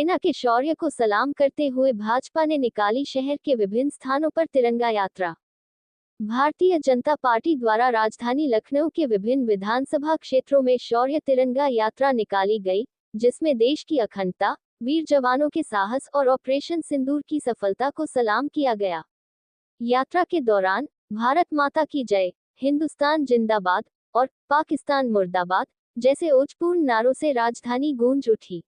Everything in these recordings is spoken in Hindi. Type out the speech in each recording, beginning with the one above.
सेना के शौर्य को सलाम करते हुए भाजपा ने निकाली शहर के विभिन्न स्थानों पर तिरंगा यात्रा। भारतीय जनता पार्टी द्वारा राजधानी लखनऊ के विभिन्न विधानसभा क्षेत्रों में शौर्य तिरंगा यात्रा निकाली गई, जिसमें देश की अखंडता, वीर जवानों के साहस और ऑपरेशन सिंदूर की सफलता को सलाम किया गया। यात्रा के दौरान भारत माता की जय, हिंदुस्तान जिंदाबाद और पाकिस्तान मुर्दाबाद जैसे ओजपूर्ण नारों से राजधानी गूंज उठी।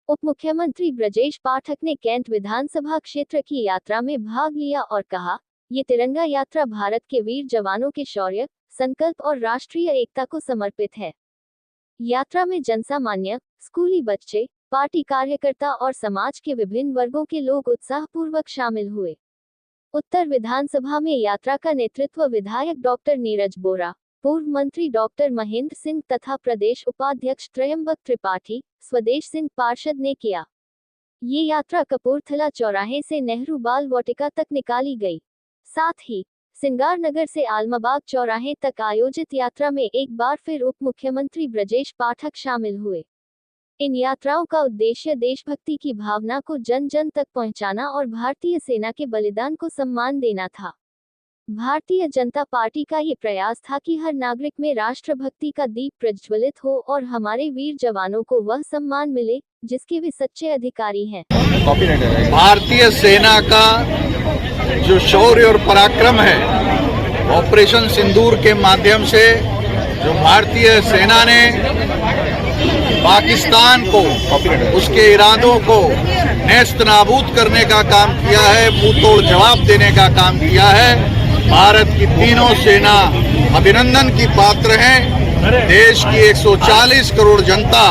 उप मुख्यमंत्री ब्रजेश पाठक ने कैंट विधानसभा क्षेत्र की यात्रा में भाग लिया और कहा, ये तिरंगा यात्रा भारत के वीर जवानों के शौर्य, संकल्प और राष्ट्रीय एकता को समर्पित है। यात्रा में जनसामान्य, स्कूली बच्चे, पार्टी कार्यकर्ता और समाज के विभिन्न वर्गों के लोग उत्साहपूर्वक शामिल हुए। उत्तर विधानसभा में यात्रा का नेतृत्व विधायक डॉक्टर नीरज बोरा, पूर्व मंत्री डॉक्टर महेंद्र सिंह तथा प्रदेश उपाध्यक्ष त्रयंबक त्रिपाठी, स्वदेश सिंह पार्षद ने किया। ये यात्रा कपूरथला चौराहे से नेहरू बाल वाटिका तक निकाली गई। साथ ही सिंगार नगर से आलमबाग चौराहे तक आयोजित यात्रा में एक बार फिर उप मुख्यमंत्री ब्रजेश पाठक शामिल हुए। इन यात्राओं का उद्देश्य देशभक्ति की भावना को जन जन तक पहुंचाना और भारतीय सेना के बलिदान को सम्मान देना था। भारतीय जनता पार्टी का ये प्रयास था कि हर नागरिक में राष्ट्रभक्ति का दीप प्रज्वलित हो और हमारे वीर जवानों को वह सम्मान मिले जिसके वे सच्चे अधिकारी हैं। भारतीय सेना का जो शौर्य और पराक्रम है, ऑपरेशन सिंदूर के माध्यम से जो भारतीय सेना ने पाकिस्तान को, उसके इरादों को नेस्त नाबूद करने का काम किया है, मुंह तोड़ जवाब देने का काम किया है। भारत की तीनों सेना अभिनंदन की पात्र हैं। देश की 140 करोड़ जनता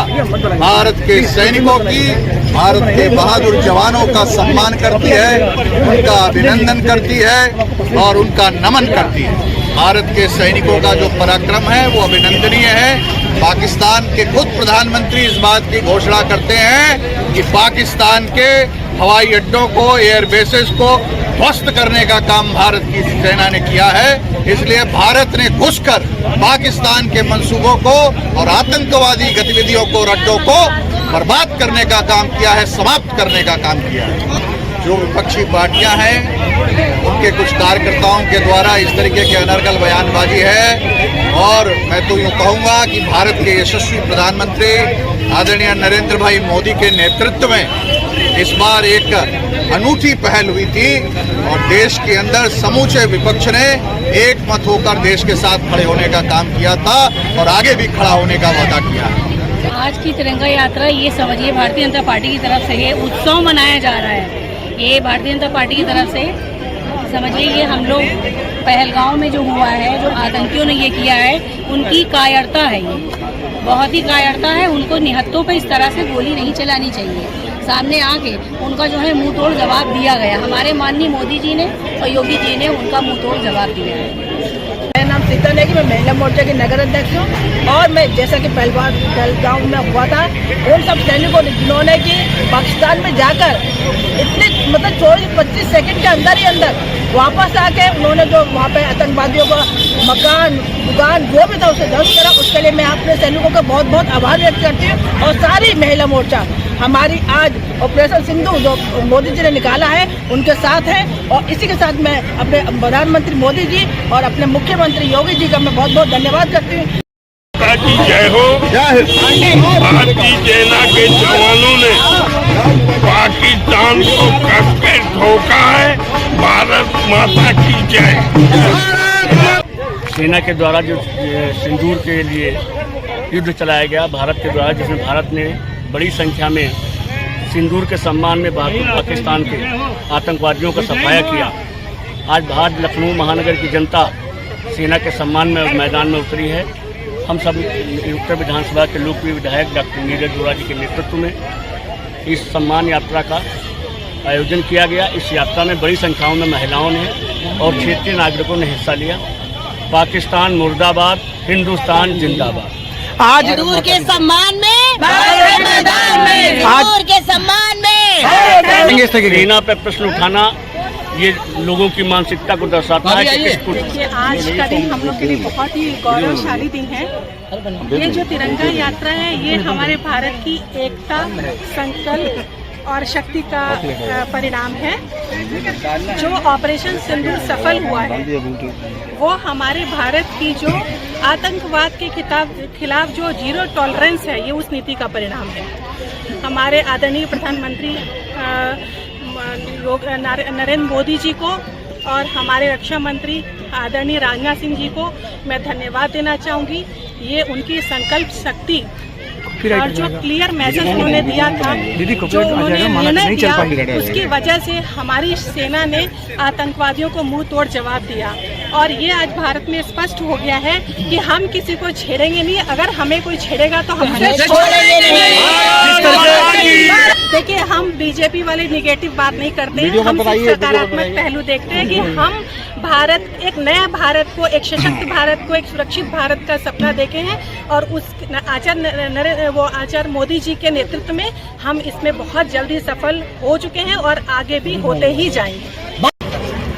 भारत के सैनिकों की, भारत के बहादुर जवानों का सम्मान करती है, उनका अभिनंदन करती है और उनका नमन करती है। भारत के सैनिकों का जो पराक्रम है वो अभिनंदनीय है। पाकिस्तान के खुद प्रधानमंत्री इस बात की घोषणा करते हैं कि पाकिस्तान के हवाई अड्डों को, एयर बेसेस को ध्वस्त करने का काम भारत की सेना ने किया है। इसलिए भारत ने घुसकर पाकिस्तान के मंसूबों को और आतंकवादी गतिविधियों को, अड्डों को बर्बाद करने का काम किया है, समाप्त करने का काम किया है। जो विपक्षी पार्टियां हैं उनके कुछ कार्यकर्ताओं के द्वारा इस तरीके की अनर्गल बयानबाजी है और मैं तो यूँ कहूँगा कि भारत के यशस्वी प्रधानमंत्री आदरणीय नरेंद्र भाई मोदी के नेतृत्व में इस बार एक अनूठी पहल हुई थी और देश के अंदर समूचे विपक्ष ने एक मत होकर देश के साथ खड़े होने का काम किया था और आगे भी खड़ा होने का वादा किया है। आज की तिरंगा यात्रा ये समझिए भारतीय जनता पार्टी की तरफ से ये उत्सव मनाया जा रहा है। ये भारतीय जनता पार्टी की तरफ से समझिए ये हम लोग पहलगांव में जो हुआ है, जो आतंकियों ने ये किया है, उनकी कायरता है, ये बहुत ही कायरता है। उनको निहत्तों पे इस तरह से गोली नहीं चलानी चाहिए। सामने आके उनका जो है मुंह तोड़ जवाब दिया गया। हमारे माननीय मोदी जी ने और योगी जी ने उनका मुंह तोड़ जवाब दिया है। मेरा नाम सीता है कि मैं महिला मोर्चा की नगर अध्यक्ष हूँ और मैं जैसा कि पहलगांव में हुआ था, उन सब सैनिकों ने जिन्होंने कि पाकिस्तान में जाकर इतने 24-25 सेकंड के अंदर ही अंदर वापस आके उन्होंने जो वहाँ पे आतंकवादियों का मकान, दुकान जो भी था उसे ध्वस्त करा, उसके लिए मैं अपने सैनिकों का बहुत बहुत आभार व्यक्त करती हूँ। और सारी महिला मोर्चा हमारी आज ऑपरेशन सिंधु जो मोदी जी ने निकाला है उनके साथ है और इसी के साथ मैं अपने प्रधानमंत्री मोदी जी और अपने मुख्यमंत्री योगी जी का मैं बहुत बहुत धन्यवाद करती हूँ। की जय हो। भारतीय सेना के जवानों ने पाकिस्तान को कसके ठोका है। भारत माता की जय। सेना के द्वारा जो सिंदूर के लिए युद्ध चलाया गया भारत के द्वारा, जिसमें भारत ने बड़ी संख्या में सिंदूर के सम्मान में पाकिस्तान के आतंकवादियों का सफाया किया। आज भारत लखनऊ महानगर की जनता सेना के सम्मान में मैदान में उतरी है। हम सब उत्तर विधानसभा के लोकप्रिय विधायक डॉक्टर नीरज बोरा जी के नेतृत्व में इस सम्मान यात्रा का आयोजन किया गया। इस यात्रा में बड़ी संख्याओं में महिलाओं ने और क्षेत्रीय नागरिकों ने हिस्सा लिया। पाकिस्तान मुर्दाबाद, हिंदुस्तान जिंदाबाद। आज सिंदूर के सम्मान में, भारत मैदान में, सिंदूर के सम्मान में सेना पे प्रश्न उठाना ये लोगों की मानसिकता को दर्शाता है कि किसको। आज का दिन हम लोग के लिए बहुत ही गौरवशाली दिन है। ये जो तिरंगा यात्रा है ये हमारे भारत की एकता, संकल्प और शक्ति का परिणाम है। जो ऑपरेशन सिंदूर सफल हुआ है वो हमारे भारत की जो आतंकवाद के खिलाफ जो जीरो टॉलरेंस है, ये उस नीति का परिणाम है। हमारे आदरणीय प्रधानमंत्री नरेंद्र मोदी जी को और हमारे रक्षा मंत्री आदरणीय राजनाथ सिंह जी को मैं धन्यवाद देना चाहूँगी। ये उनकी संकल्प शक्ति और जो क्लियर मैसेज उन्होंने दिया था, जो उन्होंने निर्णय दिया, उसकी वजह से हमारी सेना ने आतंकवादियों को मुंह तोड़ जवाब दिया। और ये आज भारत में स्पष्ट हो गया है कि हम किसी को छेड़ेंगे नहीं, अगर हमें कोई छेड़ेगा तो हम छोड़ेंगे नहीं। देखिए, हम बीजेपी वाले निगेटिव बात नहीं करते हैं, हम सकारात्मक पहलू देखते हैं कि हम भारत, एक नया भारत को, एक सशक्त भारत को, एक सुरक्षित भारत का सपना देखे हैं। और उस आचार्य मोदी जी के नेतृत्व में हम इसमें बहुत जल्दी सफल हो चुके हैं और आगे भी होते ही जाएंगे।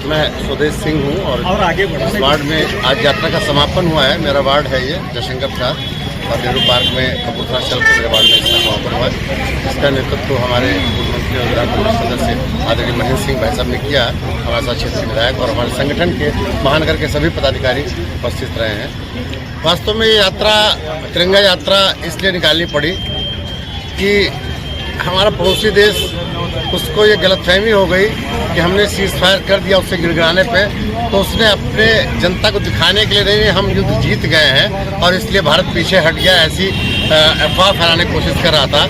मैं स्वदेश सिंह हूँ और आगे इस वार्ड में आज यात्रा का समापन हुआ है। मेरा वार्ड है ये जयशंकर प्रसाद, और नेहरू पार्क में कपूरथला चल के मेरे वार्ड में इसका समापन हुआ है। इसका नेतृत्व हमारे पूर्व मंत्री और विधान परिषद सदस्य आदरणीय महेंद्र सिंह भाई साहब ने किया। हमारे साथ क्षेत्रीय विधायक और हमारे संगठन के महानगर के सभी पदाधिकारी उपस्थित रहे हैं। वास्तव में ये यात्रा, तिरंगा यात्रा इसलिए निकालनी पड़ी कि हमारा पड़ोसी देश, उसको ये गलतफहमी हो गई कि हमने सीज फायर कर दिया उससे गिड़गिड़ाने पे, तो उसने अपने जनता को दिखाने के लिए नहीं, हम युद्ध जीत गए हैं और इसलिए भारत पीछे हट गया, ऐसी अफवाह फैलाने की कोशिश कर रहा था।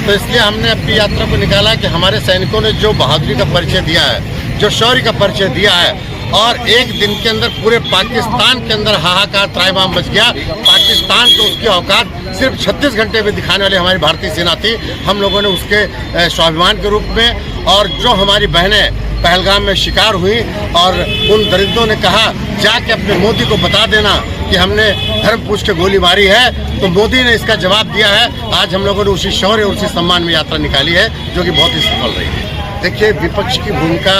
तो इसलिए हमने अपनी यात्रा को निकाला कि हमारे सैनिकों ने जो बहादुरी का परिचय दिया है, जो शौर्य का परिचय दिया है, और एक दिन के अंदर पूरे पाकिस्तान के अंदर हाहाकार त्राहिमाम मच गया। पाकिस्तान को उसकी औकात सिर्फ 36 घंटे में दिखाने वाली हमारी भारतीय सेना थी। हम लोगों ने उसके स्वाभिमान के रूप में, और जो हमारी बहनें पहलगाम में शिकार हुई और उन दरिंदों ने कहा जाके अपने मोदी को बता देना कि हमने धर्म पूछ के गोली मारी है, तो मोदी ने इसका जवाब दिया है। आज हम लोगों ने उसी शौर्य और उसी सम्मान में यात्रा निकाली है, जो कि बहुत ही सफल रही है। देखिए, विपक्ष की भूमिका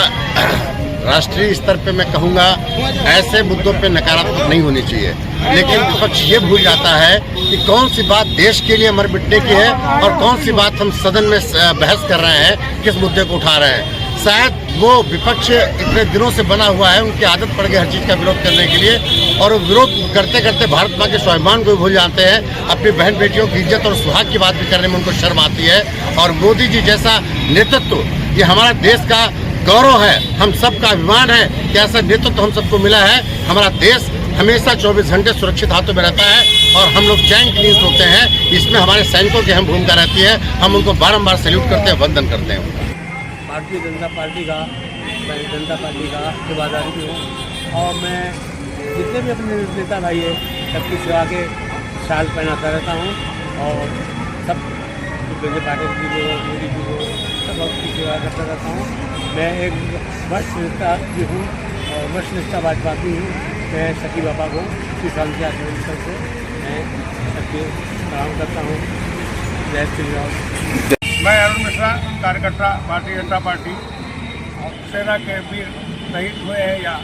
राष्ट्रीय स्तर पे मैं कहूँगा ऐसे मुद्दों पे नकारात्मक नहीं होनी चाहिए, लेकिन विपक्ष ये भूल जाता है कि कौन सी बात देश के लिए मर मिटने की है और कौन सी बात हम सदन में बहस कर रहे हैं, किस मुद्दे को उठा रहे हैं। शायद वो विपक्ष इतने दिनों से बना हुआ है, उनकी आदत पड़ गई हर चीज़ का विरोध करने के लिए, और वो विरोध करते करते भारत माँ के स्वाभिमान को भी भूल जाते हैं। अपनी बहन बेटियों की इज्जत और सुहाग की बात भी करने में उनको शर्म आती है। और मोदी जी जैसा नेतृत्व, ये हमारा देश का गौरव है, हम सबका अभिमान है कि ऐसा नेतृत्व हम सबको मिला है। हमारा देश हमेशा 24 घंटे सुरक्षित हाथों में रहता है और हम लोग चैन की नींद सोते हैं। इसमें हमारे सैनिकों की अहम भूमिका रहती है। हम उनको बारंबार सैल्यूट करते हैं, वंदन करते हैं। भारतीय जनता पार्टी का सेवादारी भी हूँ, और मैं जितने भी अपने नेता भाई है सबकी सेवा के शाल पहनाता रहता हूँ, और सब पाटिल जी को, मोदी जी को, सब की सेवा करता रहता हूँ। मैं एक वरिष्ठ नेता भी हूँ और वरिष्ठ नेता भाजपा भी हूँ। मैं सखी बाबा को श्री शांति आश्रम से मैं सबके प्रणाम करता हूँ। जय श्री राम। मैं अरुण मिश्रा, कार्यकर्ता भारतीय जनता पार्टी, सेना के वीर शहीद हुए हैं या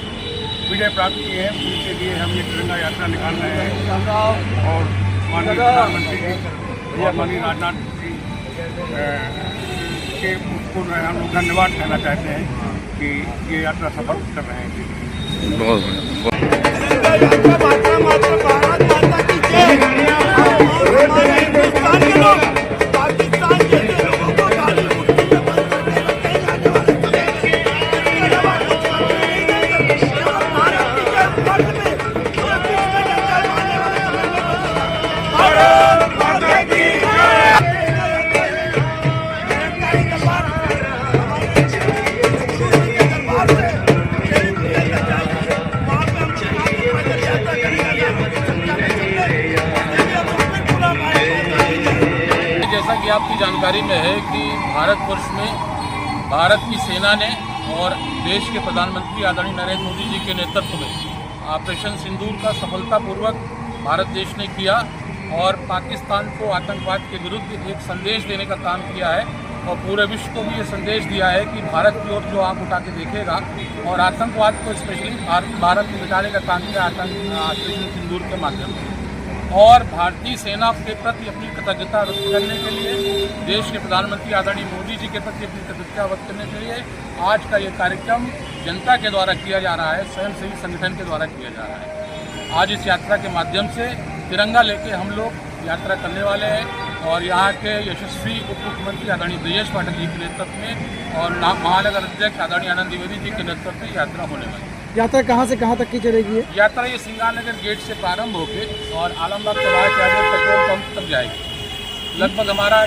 विजय प्राप्त किए हैं, उनके लिए हम ये तिरंगा यात्रा निकाल रहे हैं। और माननीय प्रधानमंत्री जी और माननीय राजनाथ जी के उसको हम लोग धन्यवाद कहना चाहते हैं कि ये यात्रा सफल कर रहे हैं। बहुत आपकी जानकारी में है कि भारतवर्ष में भारत की सेना ने और देश के प्रधानमंत्री आदरणीय नरेंद्र मोदी जी के नेतृत्व में ऑपरेशन सिंदूर का सफलतापूर्वक भारत देश ने किया और पाकिस्तान को आतंकवाद के विरुद्ध एक संदेश देने का काम किया है और पूरे विश्व को भी ये संदेश दिया है कि भारत की ओर जो आंख उठा के देखेगा और आतंकवाद को स्पेशली भारत में मिटाने का काम किया ऑपरेशन सिंदूर के माध्यम से। और भारतीय सेना के प्रति अपनी कृतज्ञता व्यक्त करने के लिए, देश के प्रधानमंत्री आदरणीय मोदी जी के प्रति अपनी कृतज्ञता व्यक्त करने के लिए आज का ये कार्यक्रम जनता के द्वारा किया जा रहा है, स्वयंसेवी संगठन के द्वारा किया जा रहा है। आज इस यात्रा के माध्यम से तिरंगा लेके हम लोग यात्रा करने वाले हैं और यहाँ के यशस्वी उप मुख्यमंत्री आदरणीय ब्रजेश पाठक जी के नेतृत्व में और महानगर अध्यक्ष आदरणीय आनंद द्विवेदी जी के नेतृत्व में यात्रा होने वाली है। यात्रा कहाँ से कहाँ तक की चलेगी? यात्रा ये सिंगारनगर गेट से प्रारंभ होकर और आलमबाग चौराहे के आगे पेट्रोल पंप तक जाएगी। लगभग हमारा